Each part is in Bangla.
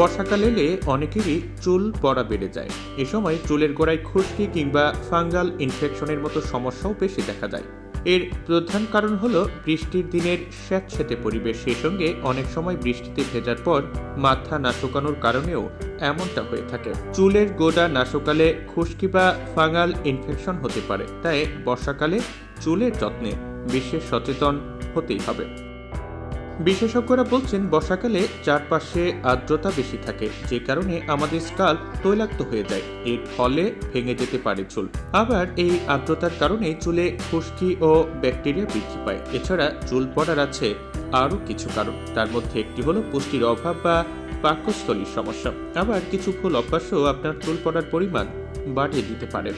বর্ষাকাল এলে অনেকেরই চুল পড়া বেড়ে যায়। এ সময় চুলের গোড়ায় খুশকি কিংবা ফাঙ্গাল ইনফেকশনের মতো সমস্যাও বেশি দেখা যায়। এর প্রধান কারণ হলো বৃষ্টির দিনের স্যাঁতসেঁতে পরিবেশ, সেই সঙ্গে অনেক সময় বৃষ্টিতে ভেজার পর মাথা না শুকানোর কারণেও এমনটা হয়ে থাকে। চুলের গোড়া না শুকালে খুশকি বা ফাঙ্গাল ইনফেকশন হতে পারে, তাই বর্ষাকালে চুলের যত্নে বিশেষ সচেতন হতেই হবে। বিশেষজ্ঞরা বলছেন বর্ষাকালে চারপাশে আর্দ্রতা বেশি থাকে, যে কারণে আমাদের স্কাল্প তৈলাক্ত হয়ে যায়। এর ফলে ভেঙে যেতে পারে চুল। আবার এই আর্দ্রতার কারণে চুলে খুশকি ও ব্যাকটেরিয়া বৃদ্ধি পায়। এছাড়া চুল পড়ার আছে আরও কিছু কারণ, তার মধ্যে একটি হলো পুষ্টির অভাব বা পাকস্থলীর সমস্যা। আবার কিছু ভুল অভ্যাসও আপনার চুল পড়ার পরিমাণ বাড়িয়ে দিতে পারে।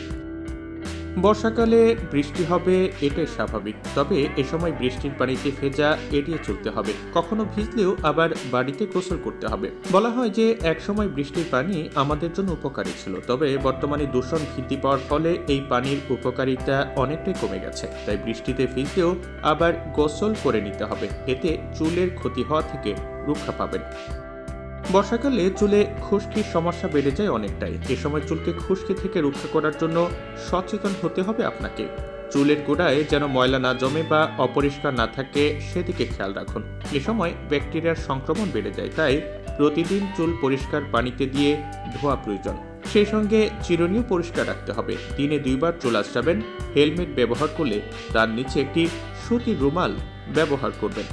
বর্ষাকালে বৃষ্টি হবে, এটাই স্বাভাবিক, তবে এ সময় বৃষ্টির পানিতে ভেজা এড়িয়ে চলতে হবে। কখনো ভিজলেও আবার বাড়িতে গোসল করতে হবে। বলা হয় যে একসময় বৃষ্টির পানি আমাদের জন্য উপকারী ছিল, তবে বর্তমানে দূষণ বৃদ্ধি পাওয়ার ফলে এই পানির উপকারিতা অনেকটাই কমে গেছে। তাই বৃষ্টিতে ভিজলেও আবার গোসল করে নিতে হবে, এতে চুলের ক্ষতি হওয়া থেকে রক্ষা পাবেন। বর্ষাকালে চুলে খুশকির সমস্যা বেড়ে যায় অনেকটাই। এ সময় চুলকে খুশকি থেকে রক্ষা করার জন্য সচেতন হতে হবে আপনাকে। চুলের গোড়ায় যেন ময়লা না জমে বা অপরিষ্কার না থাকে সেদিকে খেয়াল রাখুন। এ সময় ব্যাকটেরিয়ার সংক্রমণ বেড়ে যায়, তাই প্রতিদিন চুল পরিষ্কার পানিতে দিয়ে ধোয়া প্রয়োজন। সেই সঙ্গে চিরুনিও পরিষ্কার রাখতে হবে। দিনে 2 বার চুল আঁচড়াবেন। হেলমেট ব্যবহার করলে তার নিচে একটি সুতির রুমাল ব্যবহার করবেন।